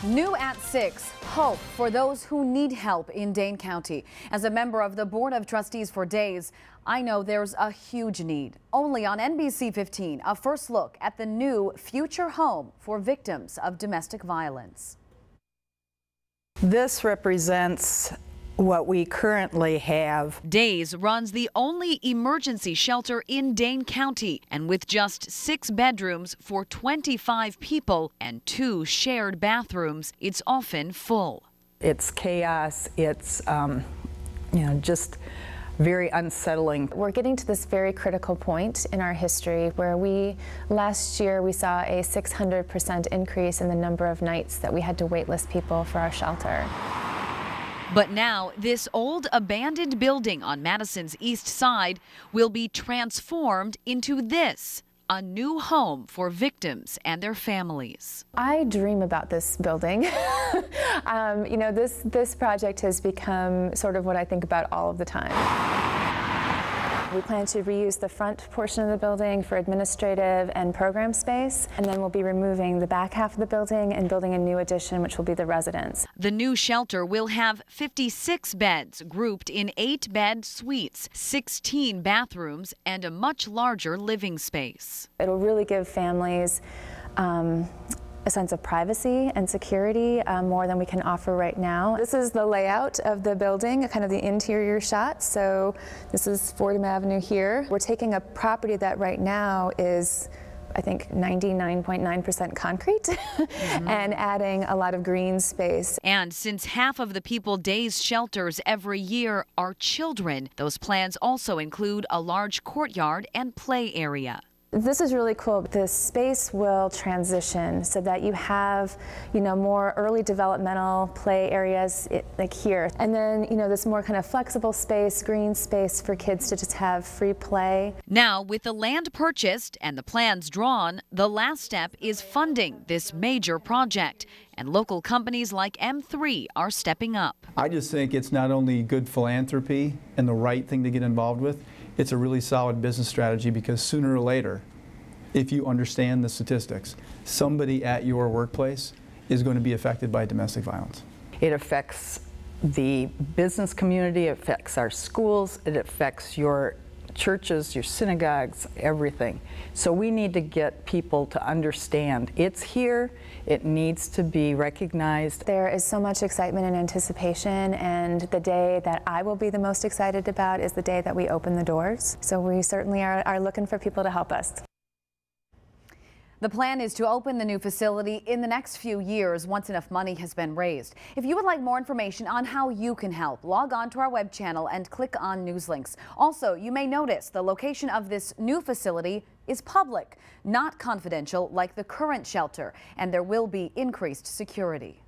New at 6, hope for those who need help in Dane County. As a member of the Board of Trustees for Dais, I know there's a huge need. Only on NBC 15, a first look at the new future home for victims of domestic violence. This represents what we currently have. Dais runs the only emergency shelter in Dane County, and with just 6 bedrooms for 25 people and 2 shared bathrooms, it's often full. It's chaos. It's just very unsettling. We're getting to this very critical point in our history where last year we saw a 600% increase in the number of nights that we had to waitlist people for our shelter. But now, this old abandoned building on Madison's east side will be transformed into this, a new home for victims and their families. I dream about this building. This project has become sort of what I think about all of the time. We plan to reuse the front portion of the building for administrative and program space, and then we'll be removing the back half of the building and building a new addition, which will be the residence. The new shelter will have 56 beds grouped in 8-bed suites, 16 bathrooms, and a much larger living space. It'll really give families a sense of privacy and security more than we can offer right now. This is the layout of the building, kind of the interior shot. So this is Fordham Avenue here. We're taking a property that right now is, I think, 99.9% concrete and adding a lot of green space. And since half of the people Dais shelters every year are children, those plans also include a large courtyard and play area. This is really cool. The space will transition so that you have, more early developmental play areas like here. And then, this more kind of flexible space, green space for kids to just have free play. Now, with the land purchased and the plans drawn, the last step is funding this major project. And local companies like M3 are stepping up. I just think it's not only good philanthropy and the right thing to get involved with, it's a really solid business strategy, because sooner or later, if you understand the statistics, somebody at your workplace is going to be affected by domestic violence. It affects the business community, it affects our schools, it affects your churches, your synagogues, everything. So we need to get people to understand it's here, it needs to be recognized. There is so much excitement and anticipation, and the day that I will be the most excited about is the day that we open the doors. So we certainly are looking for people to help us. The plan is to open the new facility in the next few years once enough money has been raised. If you would like more information on how you can help, log on to our web channel and click on news links. Also, you may notice the location of this new facility is public, not confidential like the current shelter, and there will be increased security.